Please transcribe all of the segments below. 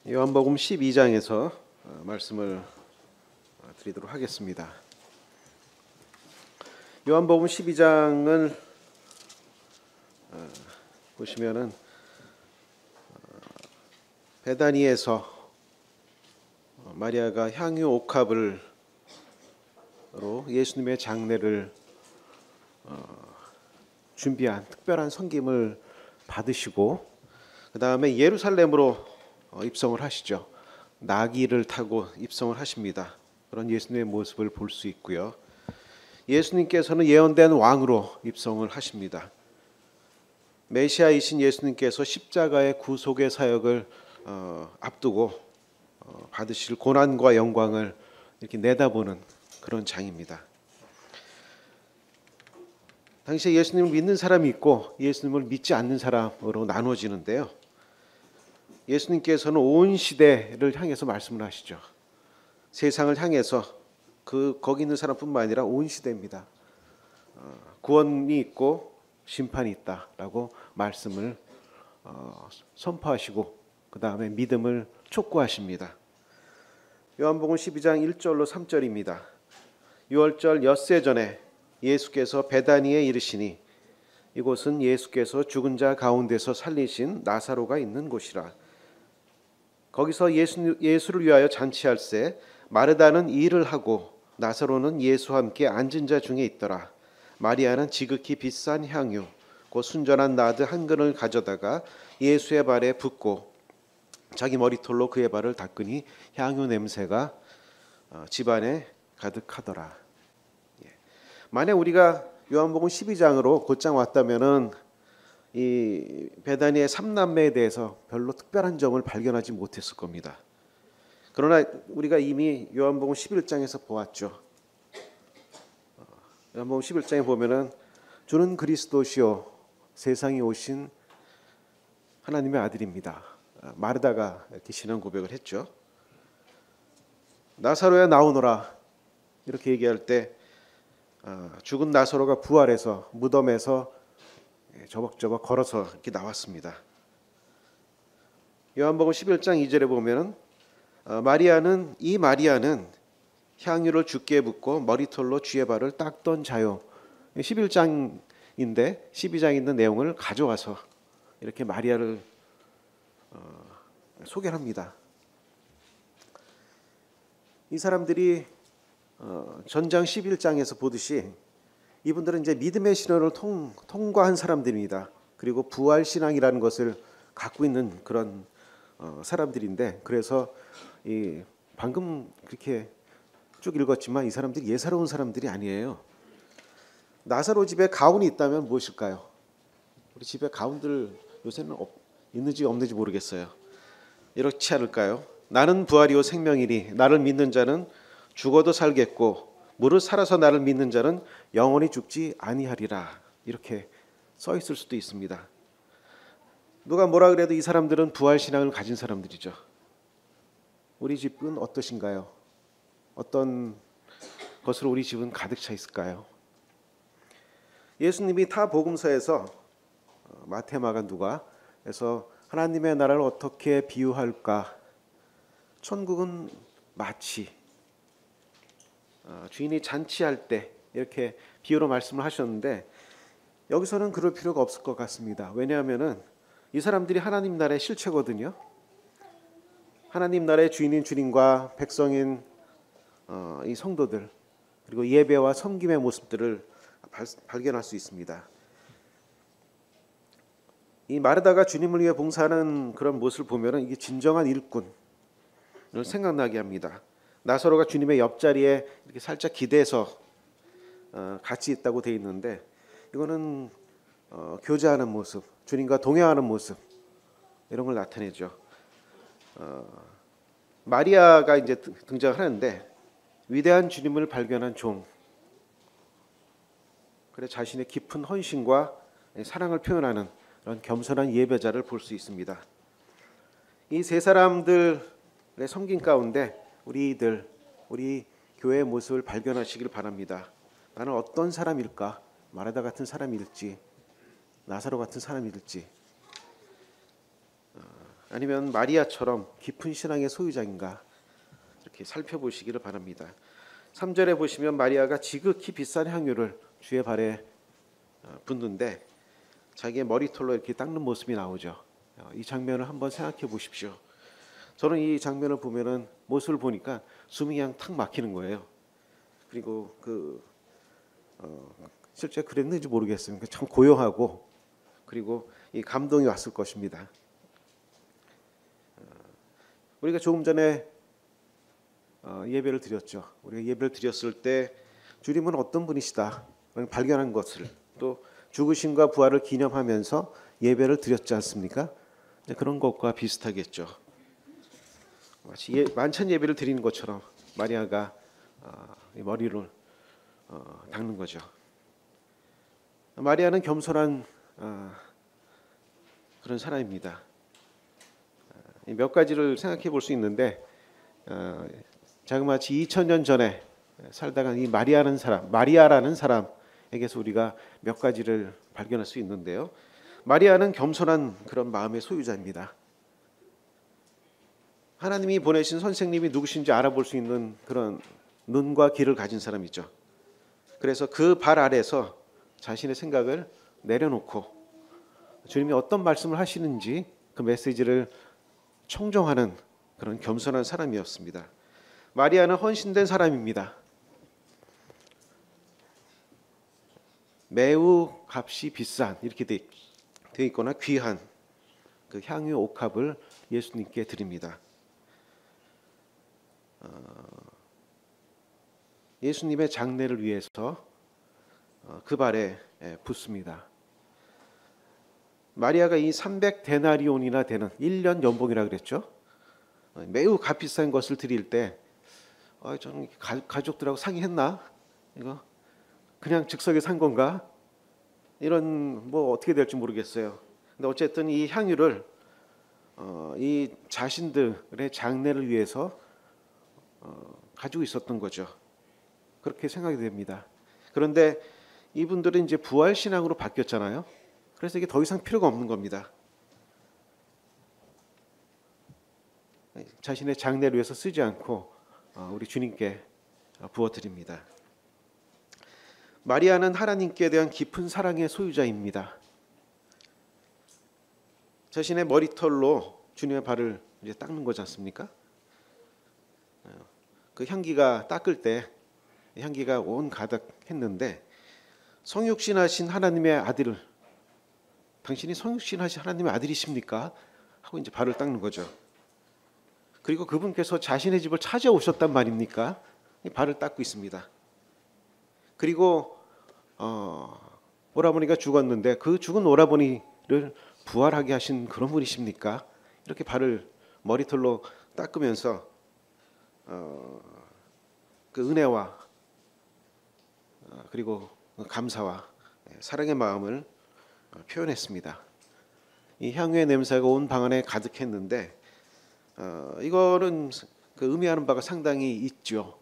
요한복음 12장에서 말씀을 드리도록 하겠습니다. 요한복음 12장을 보시면은 베다니에서 마리아가 향유 옥합으로 예수님의 장례를 준비한 특별한 섬김을 받으시고 그 다음에 예루살렘으로 입성을 하시죠. 나귀를 타고 입성을 하십니다. 그런 예수님의 모습을 볼 수 있고요. 예수님께서는 예언된 왕으로 입성을 하십니다. 메시아이신 예수님께서 십자가의 구속의 사역을 앞두고 받으실 고난과 영광을 이렇게 내다보는 그런 장입니다. 당시에 예수님을 믿는 사람이 있고 예수님을 믿지 않는 사람으로 나누어지는데요. 예수님께서는 온 시대를 향해서 말씀을 하시죠. 세상을 향해서 거기 있는 사람뿐만 아니라 온 시대입니다. 구원이 있고 심판이 있다라고 말씀을 선포하시고 그 다음에 믿음을 촉구하십니다. 요한복음 12장 1절로 3절입니다. 유월절 엿새 전에 예수께서 베다니에 이르시니 이곳은 예수께서 죽은 자 가운데서 살리신 나사로가 있는 곳이라. 거기서 예수를 위하여 잔치할새 마르다는 일을 하고 나사로는 예수와 함께 앉은 자 중에 있더라. 마리아는 지극히 비싼 향유 곧 순전한 나드 한 근을 가져다가 예수의 발에 붓고 자기 머리털로 그의 발을 닦으니 향유 냄새가 집안에 가득하더라. 만약 우리가 요한복음 12장으로 곧장 왔다면은 이 베다니의 삼남매에 대해서 별로 특별한 점을 발견하지 못했을 겁니다. 그러나 우리가 이미 요한복음 11장에서 보았죠. 요한복음 11장에 보면은 주는 그리스도시요 세상에 오신 하나님의 아들입니다. 마르다가 이렇게 신앙 고백을 했죠. 나사로야 나오너라 이렇게 얘기할 때 죽은 나사로가 부활해서 무덤에서 저벅저벅 걸어서 이렇게 나왔습니다. 요한복음 11장 2절에 보면은 마리아는 향유를 주께 붓고 머리털로 주의 발을 닦던 자요. 11장인데 12장에 있는 내용을 가져와서 이렇게 마리아를 소개를 합니다. 이 사람들이 전장 11장에서 보듯이 이분들은 이제 믿음의 신앙을 통과한 사람들입니다. 그리고 부활 신앙이라는 것을 갖고 있는 그런 사람들인데 그래서 방금 그렇게 쭉 읽었지만 이 사람들이 예사로운 사람들이 아니에요. 나사로 집에 가훈이 있다면 무엇일까요? 우리 집에 가훈들 요새는 있는지 없는지 모르겠어요. 이렇지 않을까요? 나는 부활이요 생명이니 나를 믿는 자는 죽어도 살겠고 무릇 살아서 나를 믿는 자는 영원히 죽지 아니하리라. 이렇게 써 있을 수도 있습니다. 누가 뭐라 그래도 이 사람들은 부활 신앙을 가진 사람들이죠. 우리 집은 어떠신가요? 어떤 것으로 우리 집은 가득 차 있을까요? 예수님이 타 복음서에서 마태, 마가, 누가에서 하나님의 나라를 어떻게 비유할까? 천국은 마치 주인이 잔치할 때 이렇게 비유로 말씀을 하셨는데 여기서는 그럴 필요가 없을 것 같습니다. 왜냐하면은 이 사람들이 하나님 나라의 실체거든요. 하나님 나라의 주인인 주님과 백성인 이 성도들 그리고 예배와 섬김의 모습들을 발견할 수 있습니다. 이 마르다가 주님을 위해 봉사하는 그런 모습을 보면은 이게 진정한 일꾼을 생각나게 합니다. 나사로가 주님의 옆자리에 이렇게 살짝 기대서 같이 있다고 돼 있는데 이거는 교제하는 모습, 주님과 동행하는 모습 이런 걸 나타내죠. 마리아가 이제 등장하는데 위대한 주님을 발견한 종, 그래 자신의 깊은 헌신과 사랑을 표현하는 그런 겸손한 예배자를 볼 수 있습니다. 이 세 사람들의 섬김 가운데 우리 교회의 모습을 발견하시길 바랍니다. 나는 어떤 사람일까? 마르다 같은 사람일지 나사로 같은 사람일지 아니면 마리아처럼 깊은 신앙의 소유자인가 이렇게 살펴보시기를 바랍니다. 3절에 보시면 마리아가 지극히 비싼 향유를 주의 발에 붓는데 자기의 머리털로 이렇게 닦는 모습이 나오죠. 이 장면을 한번 생각해 보십시오. 저는 이 장면을 보면은 모습을 보니까 숨이 그냥 탁 막히는 거예요. 그리고 실제 그랬는지 모르겠습니다. 참 고요하고 그리고 이 감동이 왔을 것입니다. 우리가 조금 전에 예배를 드렸죠. 우리가 예배를 드렸을 때 주님은 어떤 분이시다 발견한 것을 또 죽으심과 부활을 기념하면서 예배를 드렸지 않습니까? 그런 것과 비슷하겠죠. 마치 만찬 예배를 드리는 것처럼 마리아가 머리를 닦는 거죠. 마리아는 겸손한 그런 사람입니다. 몇 가지를 생각해 볼 수 있는데 자그마치 2000년 전에 살다간 이 마리아라는 사람에게서 우리가 몇 가지를 발견할 수 있는데요. 마리아는 겸손한 그런 마음의 소유자입니다. 하나님이 보내신 선생님이 누구신지 알아볼 수 있는 그런 눈과 귀를 가진 사람이죠. 그래서 그 발 아래서 자신의 생각을 내려놓고 주님이 어떤 말씀을 하시는지 그 메시지를 청정하는 그런 겸손한 사람이었습니다. 마리아는 헌신된 사람입니다. 매우 값이 비싼 이렇게 돼 있거나 귀한 그 향유 옥합을 예수님께 드립니다. 예수님의 장례를 위해서 그 발에 붓습니다. 마리아가 이 300데나리온이나 되는 1년 연봉이라 그랬죠. 매우 값비싼 것을 드릴 때 저는 가족들하고 상의했나? 이거 그냥 즉석에 산 건가? 이런 뭐 어떻게 될지 모르겠어요. 근데 어쨌든 이 향유를 이 자신들의 장례를 위해서 가지고 있었던 거죠. 그렇게 생각이 됩니다. 그런데 이분들은 이제 부활 신앙으로 바뀌었잖아요. 그래서 이게 더 이상 필요가 없는 겁니다. 자신의 장례를 위해서 쓰지 않고 우리 주님께 부어드립니다. 마리아는 하나님께 대한 깊은 사랑의 소유자입니다. 자신의 머리털로 주님의 발을 이제 닦는 거지 않습니까? 그 향기가 닦을 때 향기가 온 가득했는데 성육신하신 하나님의 아들을 당신이 성육신하신 하나님의 아들이십니까? 하고 이제 발을 닦는 거죠. 그리고 그분께서 자신의 집을 찾아오셨단 말입니까? 발을 닦고 있습니다. 그리고 오라버니가 죽었는데 그 죽은 오라버니를 부활하게 하신 그런 분이십니까? 이렇게 발을 머리털로 닦으면서 그 은혜와 그리고 감사와 사랑의 마음을 표현했습니다. 이 향유의 냄새가 온 방 안에 가득했는데 이거는 그 의미하는 바가 상당히 있죠.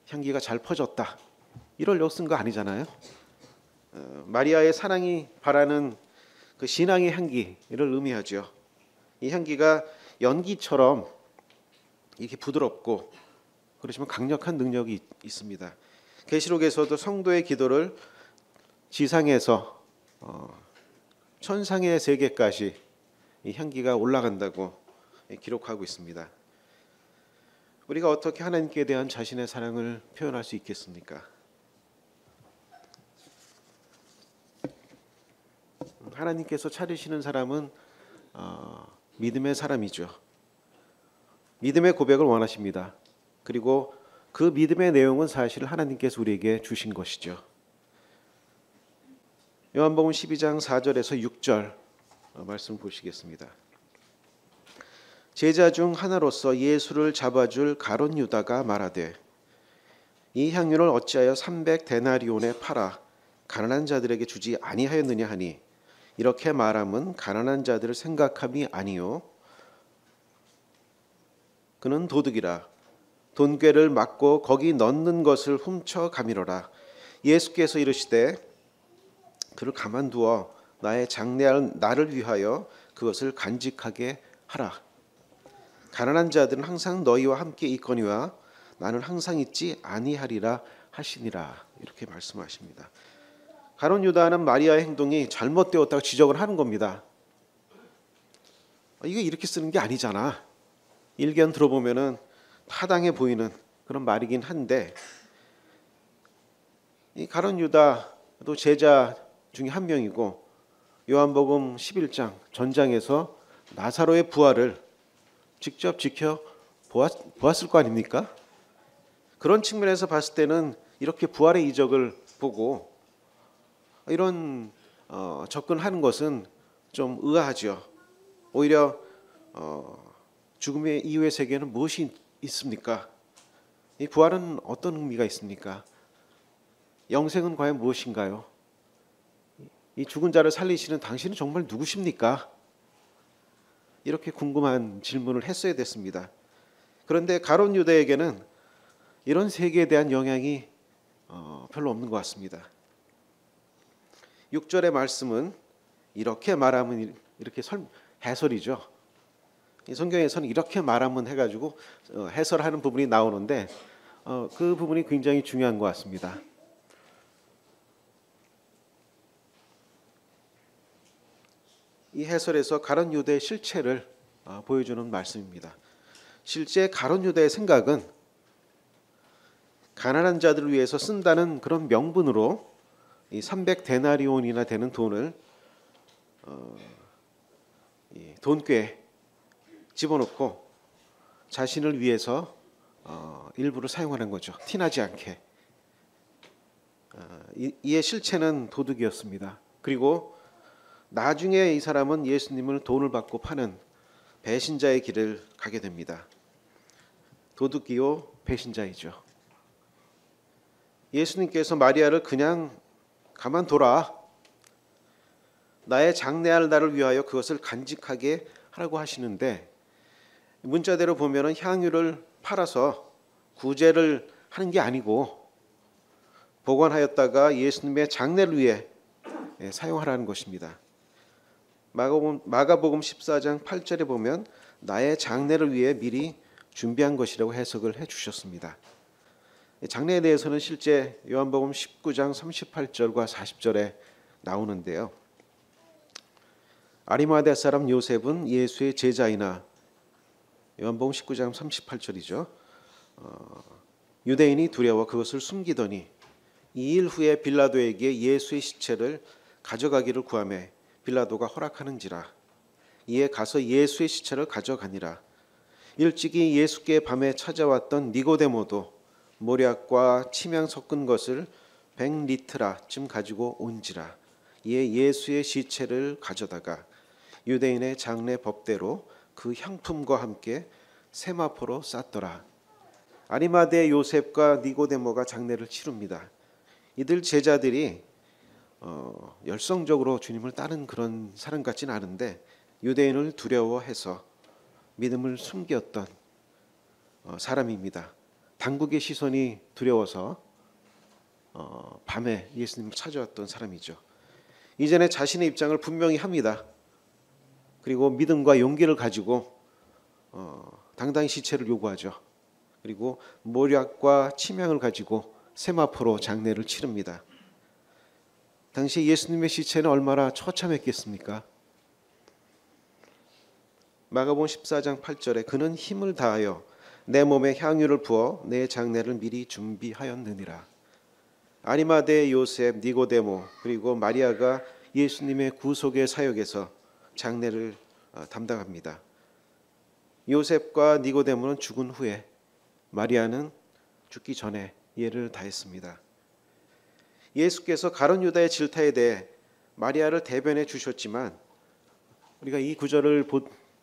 향기가 잘 퍼졌다. 이러려고 쓴 거 아니잖아요. 마리아의 사랑이 바라는 그 신앙의 향기를 의미하죠. 이 향기가 연기처럼 이렇게 부드럽고 그렇지만 강력한 능력이 있습니다. 계시록에서도 성도의 기도를 지상에서 천상의 세계까지 이 향기가 올라간다고 기록하고 있습니다. 우리가 어떻게 하나님께 대한 자신의 사랑을 표현할 수 있겠습니까? 하나님께서 찾으시는 사람은 믿음의 사람이죠. 믿음의 고백을 원하십니다. 그리고 그 믿음의 내용은 사실 하나님께서 우리에게 주신 것이죠. 요한복음 12장 4절에서 6절 말씀 보시겠습니다. 제자 중 하나로서 예수를 잡아줄 가룟 유다가 말하되 이 향유를 어찌하여 300데나리온에 팔아 가난한 자들에게 주지 아니하였느냐 하니 이렇게 말함은 가난한 자들을 생각함이 아니요 그는 도둑이라 돈궤를 막고 거기 넣는 것을 훔쳐 가미러라. 예수께서 이르시되 그를 가만두어 나의 장례할 나를 위하여 그것을 간직하게 하라. 가난한 자들은 항상 너희와 함께 있거니와 나는 항상 있지 아니하리라 하시니라. 이렇게 말씀하십니다. 가룟 유다는 마리아의 행동이 잘못되었다고 지적을 하는 겁니다. 이게 이렇게 쓰는 게 아니잖아. 일견 들어보면은 타당해 보이는 그런 말이긴 한데, 이 가룟 유다도 제자 중에 한 명이고 요한복음 11장 전장에서 나사로의 부활을 직접 지켜 보았을 거 아닙니까? 그런 측면에서 봤을 때는 이렇게 부활의 이적을 보고 이런 접근하는 것은 좀 의아하죠. 오히려 죽음의 이후의 세계는 무엇이 있습니까? 이 부활은 어떤 의미가 있습니까? 영생은 과연 무엇인가요? 이 죽은 자를 살리시는 당신은 정말 누구십니까? 이렇게 궁금한 질문을 했어야 됐습니다. 그런데 가룟 유다에게는 이런 세계에 대한 영향이 별로 없는 것 같습니다. 6절의 말씀은 이렇게 말하면 이렇게 해설이죠. 이 성경에서는 이렇게 말하면 해가지고 해설하는 부분이 나오는데 그 부분이 굉장히 중요한 것 같습니다. 이 해설에서 가룟 유다의 실체를 보여주는 말씀입니다. 실제 가룟 유다의 생각은 가난한 자들을 위해서 쓴다는 그런 명분으로 이 300데나리온이나 되는 돈을 돈꾀에 집어넣고 자신을 위해서 일부를 사용하는 거죠. 티나지 않게. 이의 실체는 도둑이었습니다. 그리고 나중에 이 사람은 예수님을 돈을 받고 파는 배신자의 길을 가게 됩니다. 도둑이요 배신자이죠. 예수님께서 마리아를 그냥 가만둬라. 나의 장례할 날을 위하여 그것을 간직하게 하라고 하시는데, 문자대로 보면은 향유를 팔아서 구제를 하는 게 아니고 보관하였다가 예수님의 장례를 위해 사용하라는 것입니다. 마가복음 14장 8절에 보면 나의 장례를 위해 미리 준비한 것이라고 해석을 해주셨습니다. 장례에 대해서는 실제 요한복음 19장 38절과 40절에 나오는데요. 아리마대 사람 요셉은 예수의 제자이나 요한복음 19장 38절이죠. 유대인이 두려워 그것을 숨기더니 2일 후에 빌라도에게 예수의 시체를 가져가기를 구하매 빌라도가 허락하는지라. 이에 가서 예수의 시체를 가져가니라. 일찍이 예수께 밤에 찾아왔던 니고데모도 모략과 침향 섞은 것을 100리트라쯤 가지고 온지라. 이에 예수의 시체를 가져다가 유대인의 장례 법대로 그 향품과 함께 세마포로 쌌더라. 아리마대 요셉과 니고데모가 장례를 치릅니다. 이들 제자들이 열성적으로 주님을 따른 그런 사람 같지는 않은데 유대인을 두려워해서 믿음을 숨겼던 사람입니다. 당국의 시선이 두려워서 밤에 예수님을 찾아왔던 사람이죠. 이전에 자신의 입장을 분명히 합니다. 그리고 믿음과 용기를 가지고 당당히 시체를 요구하죠. 그리고 모략과 침향을 가지고 세마포로 장례를 치릅니다. 당시 예수님의 시체는 얼마나 처참했겠습니까? 마가복음 14장 8절에 그는 힘을 다하여 내 몸에 향유를 부어 내 장례를 미리 준비하였느니라. 아리마대 요셉, 니고데모 그리고 마리아가 예수님의 구속의 사역에서 장례를 담당합니다. 요셉과 니고데모는 죽은 후에 마리아는 죽기 전에 예를 다했습니다. 예수께서 가룟 유다의 질타에 대해 마리아를 대변해 주셨지만 우리가 이 구절을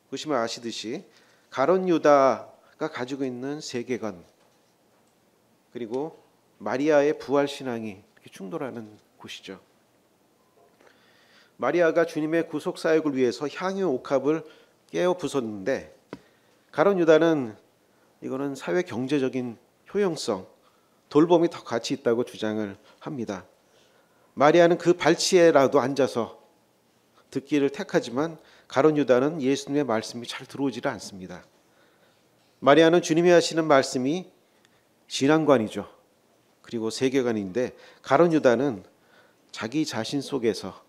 보시면 아시듯이 가룟 유다가 가지고 있는 세계관 그리고 마리아의 부활 신앙이 충돌하는 곳이죠. 마리아가 주님의 구속 사역을 위해서 향유 옥합을 깨어 부쉈는데 가룟 유다는 이거는 사회 경제적인 효용성, 돌봄이 더 가치 있다고 주장을 합니다. 마리아는 그 발치에라도 앉아서 듣기를 택하지만 가룟 유다는 예수님의 말씀이 잘 들어오지를 않습니다. 마리아는 주님이 하시는 말씀이 신앙관이죠. 그리고 세계관인데 가룟 유다는 자기 자신 속에서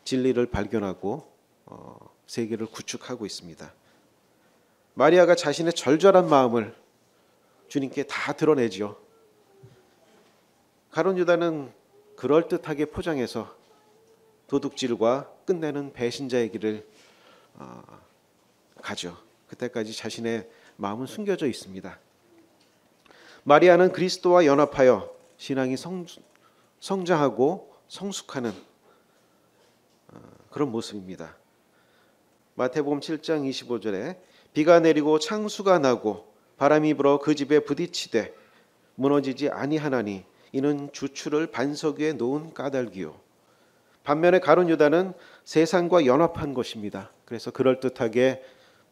진리를 발견하고 세계를 구축하고 있습니다. 마리아가 자신의 절절한 마음을 주님께 다 드러내죠. 가룟 유다는 그럴듯하게 포장해서 도둑질과 끝내는 배신자의 길을 가죠. 그때까지 자신의 마음은 숨겨져 있습니다. 마리아는 그리스도와 연합하여 신앙이 성장하고 성숙하는 그런 모습입니다. 마태복음 7장 25절에 비가 내리고 창수가 나고 바람이 불어 그 집에 부딪히되 무너지지 아니하나니 이는 주추를 반석 위에 놓은 까닭이요. 반면에 가룟 유다는 세상과 연합한 것입니다. 그래서 그럴듯하게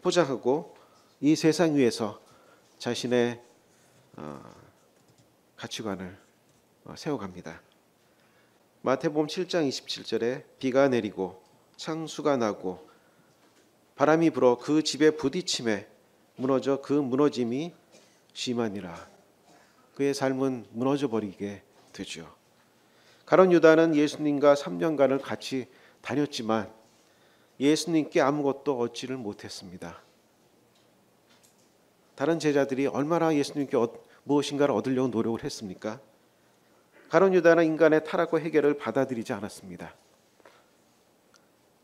포장하고 이 세상 위에서 자신의 가치관을 세워갑니다. 마태복음 7장 27절에 비가 내리고 창수가 나고 바람이 불어 그 집에 부딪힘에 무너져 그 무너짐이 심하니라. 그의 삶은 무너져 버리게 되죠. 가룟 유다는 예수님과 3년간을 같이 다녔지만 예수님께 아무것도 얻지를 못했습니다. 다른 제자들이 얼마나 예수님께 무엇인가를 얻으려고 노력을 했습니까? 가룟 유다는 인간의 타락과 해결을 받아들이지 않았습니다.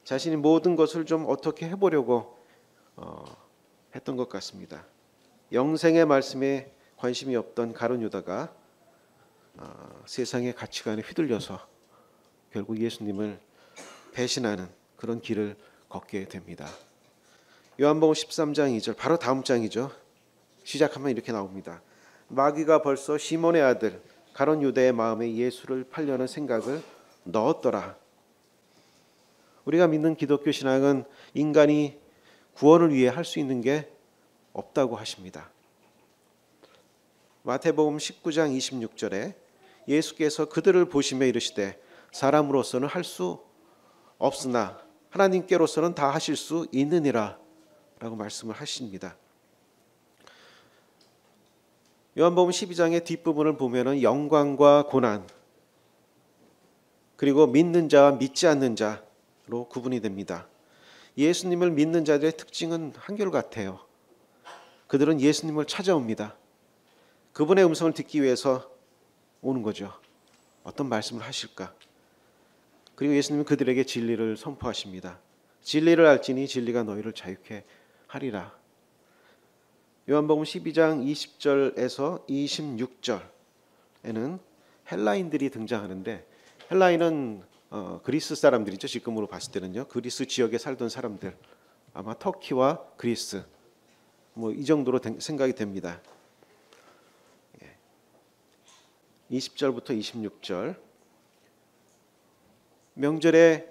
자신이 모든 것을 좀 어떻게 해보려고 했던 것 같습니다. 영생의 말씀에 관심이 없던 가룟 유다가 세상의 가치관에 휘둘려서 결국 예수님을 배신하는 그런 길을 걷게 됩니다. 요한복음 13장 2절 바로 다음 장이죠. 시작하면 이렇게 나옵니다. 마귀가 벌써 시몬의 아들 가룟 유다의 마음에 예수를 팔려는 생각을 넣었더라. 우리가 믿는 기독교 신앙은 인간이 구원을 위해 할 수 있는 게 없다고 하십니다. 마태복음 19장 26절에 예수께서 그들을 보시며 이르시되 사람으로서는 할 수 없으나 하나님께로서는 다 하실 수 있느니라 라고 말씀을 하십니다. 요한복음 12장의 뒷부분을 보면 영광과 고난 그리고 믿는 자와 믿지 않는 자로 구분이 됩니다. 예수님을 믿는 자들의 특징은 한결같아요. 그들은 예수님을 찾아옵니다. 그분의 음성을 듣기 위해서 오는 거죠. 어떤 말씀을 하실까? 그리고 예수님은 그들에게 진리를 선포하십니다. 진리를 알지니 진리가 너희를 자유케 하리라. 요한복음 12장 20절에서 26절에는 헬라인들이 등장하는데 헬라인은 그리스 사람들이죠. 지금으로 봤을 때는요. 그리스 지역에 살던 사람들 아마 터키와 그리스 이 정도로 생각이 됩니다. 20절부터 26절 명절에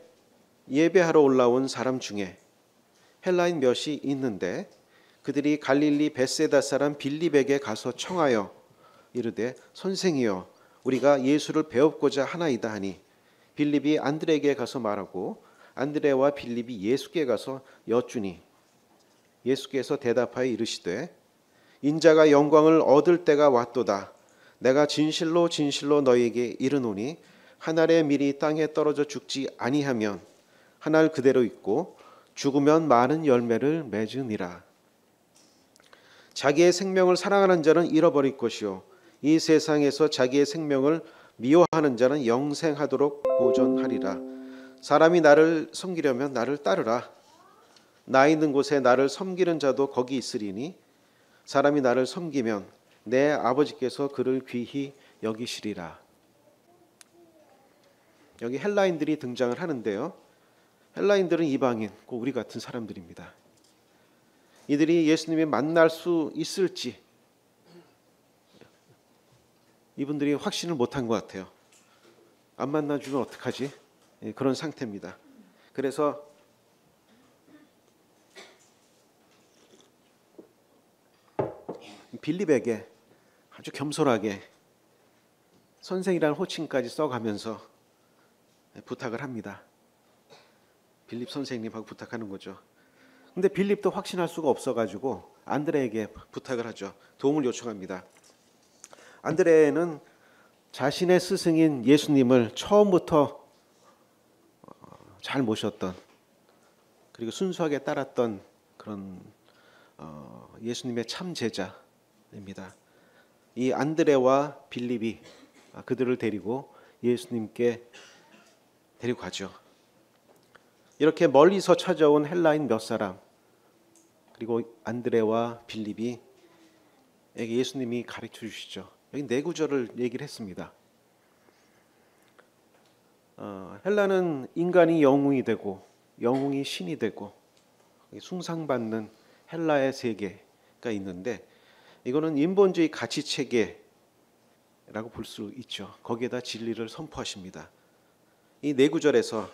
예배하러 올라온 사람 중에 헬라인 몇이 있는데 그들이 갈릴리 벳세다 사람 빌립에게 가서 청하여 이르되 선생이여 우리가 예수를 배웁고자 하나이다 하니 빌립이 안드레에게 가서 말하고 안드레와 빌립이 예수께 가서 여쭈니 예수께서 대답하여 이르시되 인자가 영광을 얻을 때가 왔도다. 내가 진실로 진실로 너희에게 이르노니 한 알의 밀이 땅에 떨어져 죽지 아니하면 한 알 그대로 있고 죽으면 많은 열매를 맺으니라. 자기의 생명을 사랑하는 자는 잃어버릴 것이요 이 세상에서 자기의 생명을 미워하는 자는 영생하도록 보존하리라. 사람이 나를 섬기려면 나를 따르라. 나 있는 곳에 나를 섬기는 자도 거기 있으리니 사람이 나를 섬기면 내 아버지께서 그를 귀히 여기시리라. 여기 헬라인들이 등장을 하는데요. 헬라인들은 이방인, 꼭 우리 같은 사람들입니다. 이들이 예수님이 만날 수 있을지 이분들이 확신을 못한 것 같아요. 안 만나주면 어떡하지? 그런 상태입니다. 그래서 빌립에게 아주 겸손하게 선생이라는 호칭까지 써가면서 부탁을 합니다. 빌립 선생님하고 부탁하는 거죠. 근데 빌립도 확신할 수가 없어가지고 안드레에게 부탁을 하죠. 도움을 요청합니다. 안드레는 자신의 스승인 예수님을 처음부터 잘 모셨던, 그리고 순수하게 따랐던 그런 예수님의 참 제자입니다. 이 안드레와 빌립이 그들을 데리고 예수님께 데리고 가죠. 이렇게 멀리서 찾아온 헬라인 몇 사람, 그리고 안드레와 빌립이 예수님이 가르쳐 주시죠. 여기 네 구절을 얘기를 했습니다. 헬라는 인간이 영웅이 되고 영웅이 신이 되고 숭상받는 헬라의 세계가 있는데, 이거는 인본주의 가치 체계라고 볼 수 있죠. 거기에다 진리를 선포하십니다. 이 네 구절에서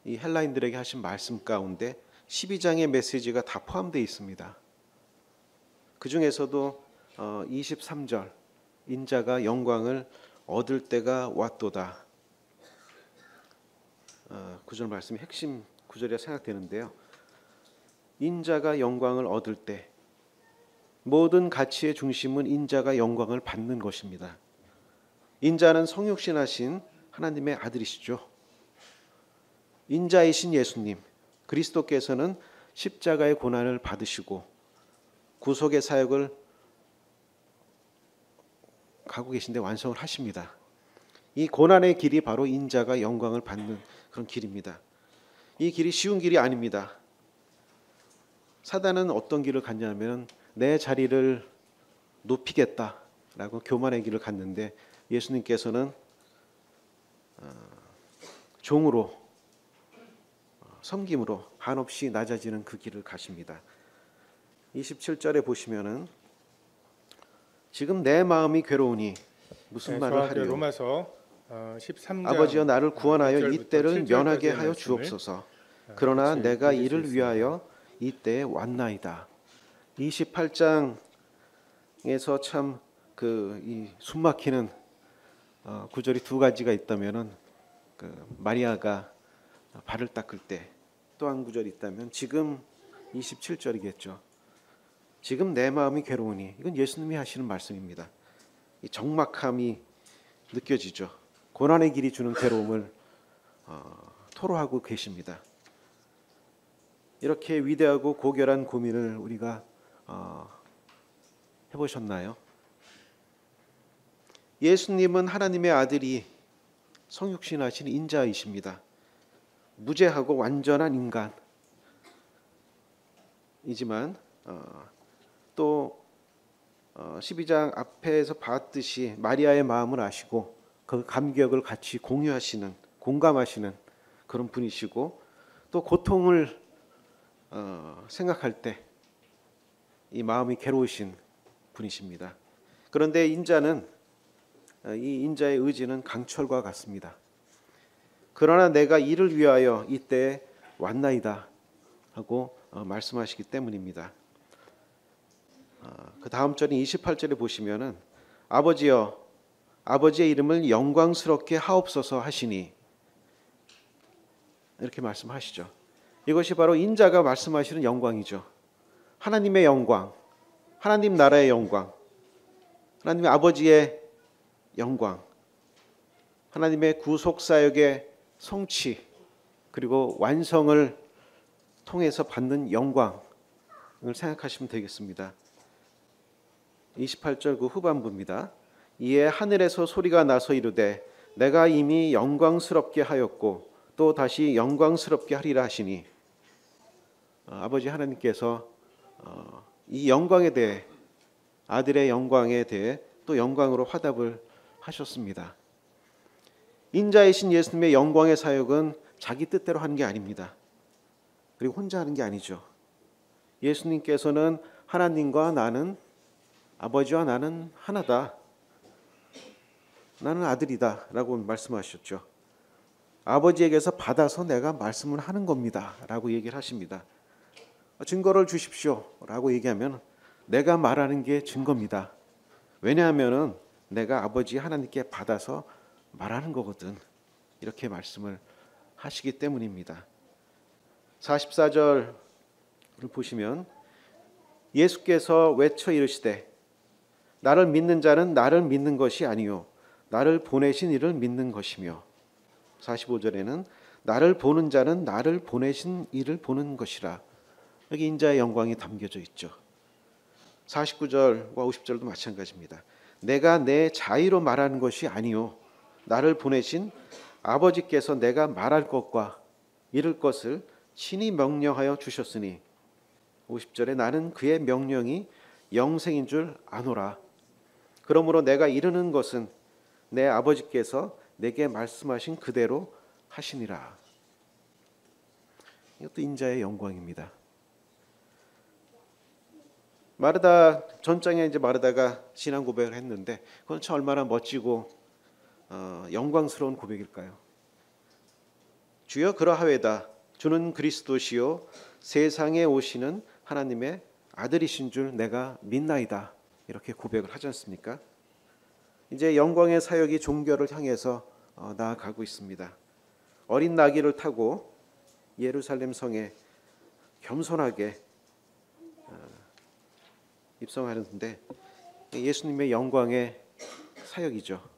이 헬라인들에게 하신 말씀 가운데 12장의 메시지가 다 포함되어 있습니다. 그 중에서도 23절, 인자가 영광을 얻을 때가 왔도다. 구절 말씀이 핵심 구절이라 생각되는데요. 인자가 영광을 얻을 때, 모든 가치의 중심은 인자가 영광을 받는 것입니다. 인자는 성육신하신 하나님의 아들이시죠. 인자이신 예수님, 그리스도께서는 십자가의 고난을 받으시고 구속의 사역을 가고 계신데 완성을 하십니다. 이 고난의 길이 바로 인자가 영광을 받는 그런 길입니다. 이 길이 쉬운 길이 아닙니다. 사단은 어떤 길을 갔냐면 내 자리를 높이겠다라고 교만의 길을 갔는데, 예수님께서는 종으로 섬김으로 한없이 낮아지는 그 길을 가십니다. 27절에 보시면은 지금 내 마음이 괴로우니 무슨 말을 하리요. 로마서 13장 아버지여 나를 구원하여 이 때를 면하게 하여 말씀을 주옵소서. 그러나 같이 내가 읽을 수 이를 있습니다. 위하여 이 때에 왔나이다. 28장에서 참 이 숨막히는 구절이 두 가지가 있다면은 마리아가 발을 닦을 때, 또 한 구절이 있다면 지금 27절이겠죠. 지금 내 마음이 괴로우니, 이건 예수님이 하시는 말씀입니다. 이 적막함이 느껴지죠. 고난의 길이 주는 괴로움을 토로하고 계십니다. 이렇게 위대하고 고결한 고민을 우리가 해보셨나요? 예수님은 하나님의 아들이 성육신하신 인자이십니다. 무죄하고 완전한 인간이지만 또 12장 앞에서 봤듯이 마리아의 마음을 아시고 그 감격을 같이 공유하시는, 공감하시는 그런 분이시고, 또 고통을 생각할 때 이 마음이 괴로우신 분이십니다. 그런데 인자는, 이 인자의 의지는 강철과 같습니다. 그러나 내가 이를 위하여 이때에 왔나이다 하고 말씀하시기 때문입니다. 그 다음 절인 28절에 보시면은 아버지여 아버지의 이름을 영광스럽게 하옵소서 하시니, 이렇게 말씀하시죠. 이것이 바로 인자가 말씀하시는 영광이죠. 하나님의 영광, 하나님 나라의 영광, 하나님의 아버지의 영광, 하나님의 구속사역의 성취 그리고 완성을 통해서 받는 영광을 생각하시면 되겠습니다. 28절 그 후반부입니다. 이에 하늘에서 소리가 나서 이르되 내가 이미 영광스럽게 하였고 또 다시 영광스럽게 하리라 하시니, 아버지 하나님께서 이 영광에 대해, 아들의 영광에 대해 또 영광으로 화답을 하셨습니다. 인자이신 예수님의 영광의 사역은 자기 뜻대로 하는 게 아닙니다. 그리고 혼자 하는 게 아니죠. 예수님께서는 하나님과 나는, 아버지와 나는 하나다, 나는 아들이다 라고 말씀하셨죠. 아버지에게서 받아서 내가 말씀을 하는 겁니다 라고 얘기를 하십니다. 증거를 주십시오 라고 얘기하면 내가 말하는 게 증거입니다. 왜냐하면 내가 아버지 하나님께 받아서 말하는 거거든, 이렇게 말씀을 하시기 때문입니다. 44절을 보시면 예수께서 외쳐 이르시되 나를 믿는 자는 나를 믿는 것이 아니요 나를 보내신 이를 믿는 것이며 45절에는 나를 보는 자는 나를 보내신 이를 보는 것이라. 여기 인자의 영광이 담겨져 있죠. 49절과 50절도 마찬가지입니다. 내가 내 자의로 말하는 것이 아니요 나를 보내신 아버지께서 내가 말할 것과 이를 것을 친히 명령하여 주셨으니 50절에 나는 그의 명령이 영생인 줄 아노라. 그러므로 내가 이르는 것은 내 아버지께서 내게 말씀하신 그대로 하시니라. 이것도 인자의 영광입니다. 마르다 전장에 이제 마르다가 신앙 고백을 했는데 그건 참 얼마나 멋지고 영광스러운 고백일까요? 주여 그러하외다. 주는 그리스도시요 세상에 오시는 하나님의 아들이신 줄 내가 믿나이다. 이렇게 고백을 하지 않습니까? 이제 영광의 사역이 종교를 향해서 나아가고 있습니다. 어린 나귀를 타고 예루살렘 성에 겸손하게 입성하는데 예수님의 영광의 사역이죠.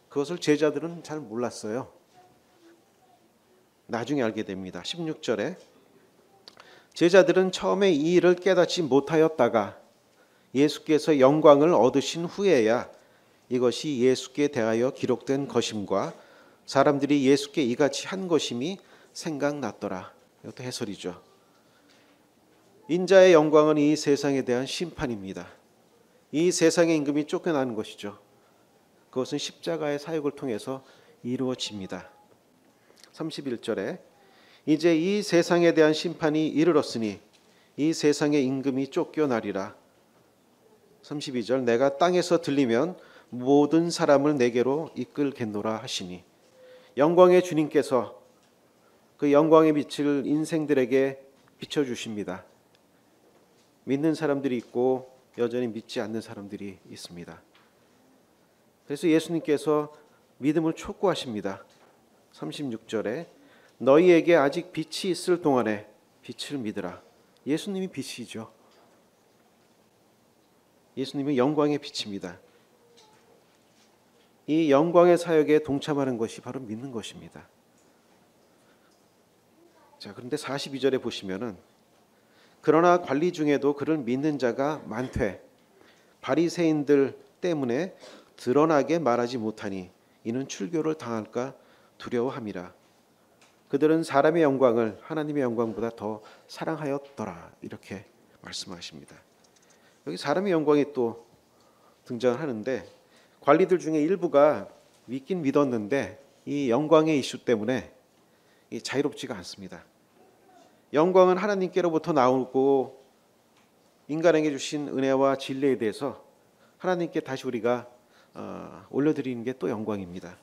그것을 제자들은 잘 몰랐어요. 나중에 알게 됩니다. 16절에 제자들은 처음에 이 일을 깨닫지 못하였다가 예수께서 영광을 얻으신 후에야 이것이 예수께 대하여 기록된 것임과 사람들이 예수께 이같이 한 것임이 생각났더라. 이것도 해설이죠. 인자의 영광은 이 세상에 대한 심판입니다. 이 세상의 임금이 쫓겨나는 것이죠. 그것은 십자가의 사역을 통해서 이루어집니다. 31절에 이제 이 세상에 대한 심판이 이르렀으니 이 세상의 임금이 쫓겨나리라. 32절 내가 땅에서 들리면 모든 사람을 내게로 이끌겠노라 하시니 영광의 주님께서 그 영광의 빛을 인생들에게 비춰주십니다. 믿는 사람들이 있고 여전히 믿지 않는 사람들이 있습니다. 그래서 예수님께서 믿음을 촉구하십니다. 36절에 너희에게 아직 빛이 있을 동안에 빛을 믿으라. 예수님이 빛이죠. 예수님은 영광의 빛입니다. 이 영광의 사역에 동참하는 것이 바로 믿는 것입니다. 자, 그런데 42절에 보시면은 그러나 관리 중에도 그를 믿는 자가 많되 바리새인들 때문에 드러나게 말하지 못하니 이는 출교를 당할까 두려워함이라. 그들은 사람의 영광을 하나님의 영광보다 더 사랑하였더라. 이렇게 말씀하십니다. 여기 사람의 영광이 또 등장하는데 관리들 중에 일부가 믿긴 믿었는데 이 영광의 이슈 때문에 자유롭지가 않습니다. 영광은 하나님께로부터 나오고 인간에게 주신 은혜와 진리에 대해서 하나님께 다시 우리가 올려드리는 게 또 영광입니다.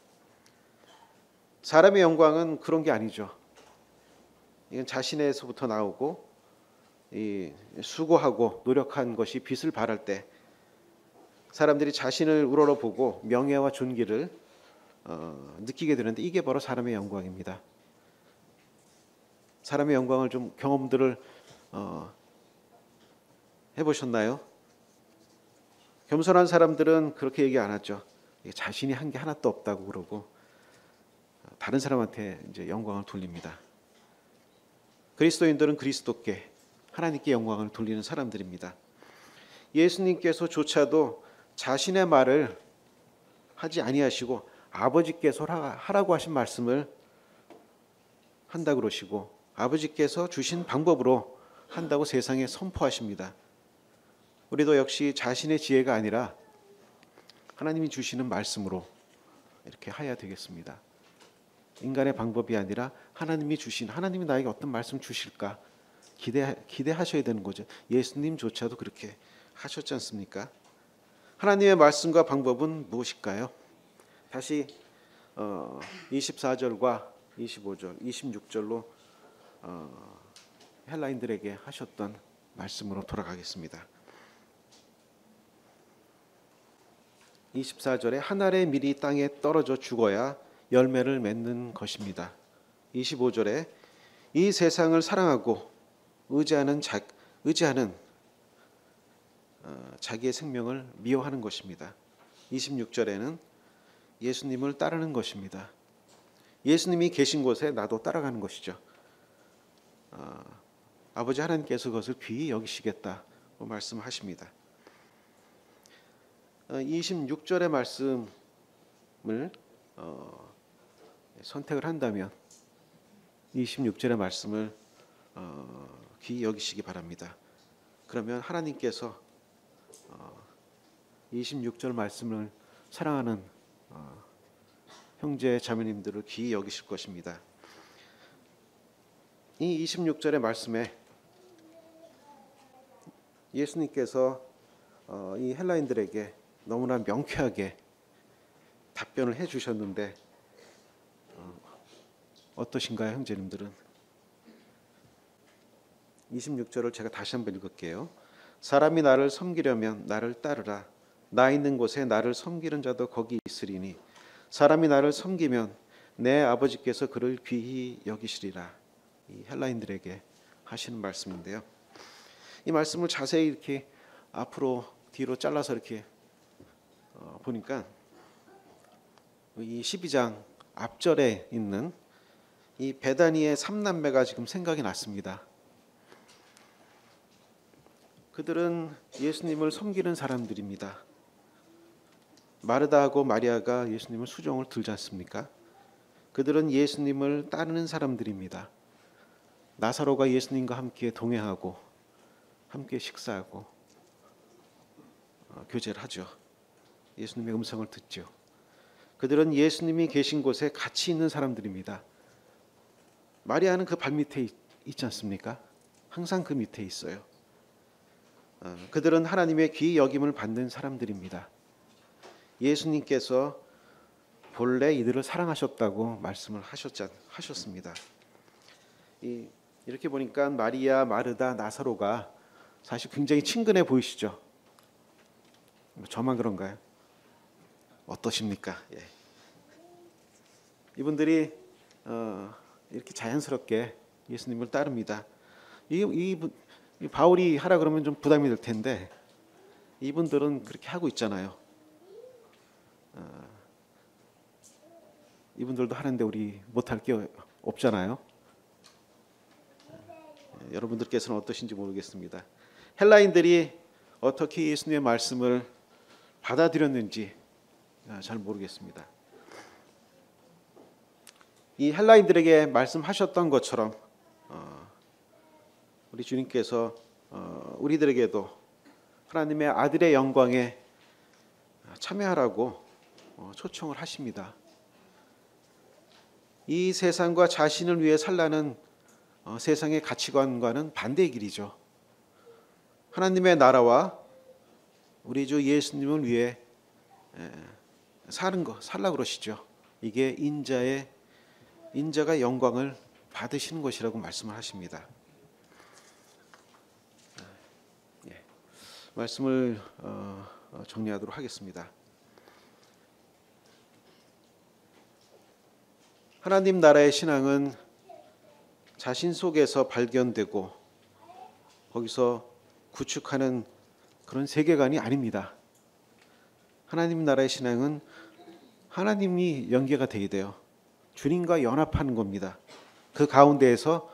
사람의 영광은 그런 게 아니죠. 이건 자신에서부터 나오고 수고하고 노력한 것이 빛을 발할 때 사람들이 자신을 우러러보고 명예와 존귀를 느끼게 되는데 이게 바로 사람의 영광입니다. 사람의 영광을 좀 경험들을 해보셨나요? 겸손한 사람들은 그렇게 얘기 안 하죠. 자신이 한 게 하나도 없다고 그러고 다른 사람한테 이제 영광을 돌립니다. 그리스도인들은 그리스도께 하나님께 영광을 돌리는 사람들입니다. 예수님께서조차도 자신의 말을 하지 아니하시고 아버지께서 하라고 하신 말씀을 한다 그러시고 아버지께서 주신 방법으로 한다고 세상에 선포하십니다. 우리도 역시 자신의 지혜가 아니라 하나님이 주시는 말씀으로 이렇게 해야 되겠습니다. 인간의 방법이 아니라 하나님이 주신 하나님이 나에게 어떤 말씀 주실까 기대하셔야 되는 거죠. 예수님조차도 그렇게 하셨지 않습니까? 하나님의 말씀과 방법은 무엇일까요? 다시 24절과 25절, 26절로 헬라인들에게 하셨던 말씀으로 돌아가겠습니다. 24절에 한 알의 밀이 땅에 떨어져 죽어야 열매를 맺는 것입니다. 25절에 이 세상을 사랑하고 의지하는 자기의 생명을 미워하는 것입니다. 26절에는 예수님을 따르는 것입니다. 예수님이 계신 곳에 나도 따라가는 것이죠. 아버지 하나님께서 그것을 귀히 여기시겠다고 말씀하십니다. 26절의 말씀을 선택을 한다면 26절의 말씀을 귀히 여기시기 바랍니다. 그러면 하나님께서 26절 말씀을 사랑하는 형제 자매님들을 귀히 여기실 것입니다. 이 26절의 말씀에 예수님께서 이 헬라인들에게 너무나 명쾌하게 답변을 해주셨는데 어떠신가요, 형제님들은? 26절을 제가 다시 한번 읽을게요. 사람이 나를 섬기려면 나를 따르라. 나 있는 곳에 나를 섬기는 자도 거기 있으리니 사람이 나를 섬기면 내 아버지께서 그를 귀히 여기시리라. 이 헬라인들에게 하시는 말씀인데요. 이 말씀을 자세히 이렇게 앞으로 뒤로 잘라서 이렇게 보니까 이 12장 앞절에 있는 이 베다니의 삼남매가 지금 생각이 났습니다. 그들은 예수님을 섬기는 사람들입니다. 마르다하고 마리아가 예수님을 수종을 들지 않습니까? 그들은 예수님을 따르는 사람들입니다. 나사로가 예수님과 함께 동행하고 함께 식사하고 교제를 하죠. 예수님의 음성을 듣죠. 그들은 예수님이 계신 곳에 같이 있는 사람들입니다. 마리아는 그 발밑에 있지 않습니까? 항상 그 밑에 있어요. 그들은 하나님의 귀히 여김을 받는 사람들입니다. 예수님께서 본래 이들을 사랑하셨다고 말씀을 하셨습니다. 이렇게 보니까 마리아, 마르다, 나사로가 사실 굉장히 친근해 보이시죠? 저만 그런가요? 어떠십니까? 예. 이분들이 이렇게 자연스럽게 예수님을 따릅니다. 이 바울이 하라 그러면 좀 부담이 될 텐데 이분들은 그렇게 하고 있잖아요. 이분들도 하는데 우리 못할 게 없잖아요. 여러분들께서는 어떠신지 모르겠습니다. 헬라인들이 어떻게 예수님의 말씀을 받아들였는지 잘 모르겠습니다. 이 헬라인들에게 말씀하셨던 것처럼 우리 주님께서 우리들에게도 하나님의 아들의 영광에 참여하라고 초청을 하십니다. 이 세상과 자신을 위해 살라는 세상의 가치관과는 반대의 길이죠. 하나님의 나라와 우리 주 예수님을 위해 살라 그러시죠. 이게 인자가 영광을 받으시는 것이라고 말씀을 하십니다. 말씀을 정리하도록 하겠습니다. 하나님 나라의 신앙은 자신 속에서 발견되고 거기서 구축하는 그런 세계관이 아닙니다. 하나님 나라의 신앙은 하나님이 연계가 되어야 돼요. 주님과 연합하는 겁니다. 그 가운데에서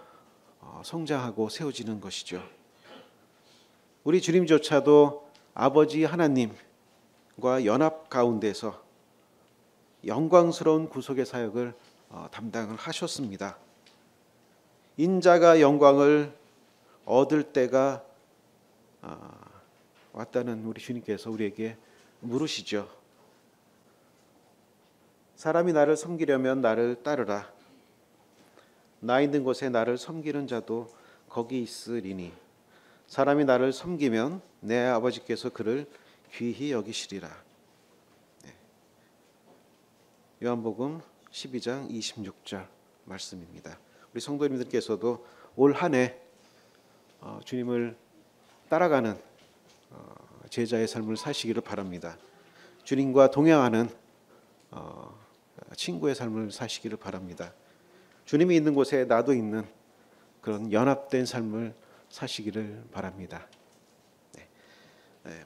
성장하고 세워지는 것이죠. 우리 주님조차도 아버지 하나님과 연합 가운데서 영광스러운 구속의 사역을 담당을 하셨습니다. 인자가 영광을 얻을 때가 왔다는 우리 주님께서 우리에게 물으시죠. 사람이 나를 섬기려면 나를 따르라. 나 있는 곳에 나를 섬기는 자도 거기 있으리니 사람이 나를 섬기면 내 아버지께서 그를 귀히 여기시리라. 요한복음 12장 26절 말씀입니다. 우리 성도님들께서도 올 한 해 주님을 따라가는 제자의 삶을 사시기를 바랍니다. 주님과 동행하는 친구의 삶을 사시기를 바랍니다. 주님이 있는 곳에 나도 있는 그런 연합된 삶을 사시기를 바랍니다.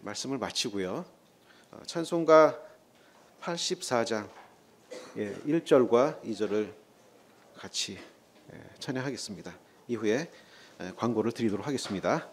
말씀을 마치고요. 찬송가 84장 1절과 2절을 같이 찬양하겠습니다. 이후에 광고를 드리도록 하겠습니다.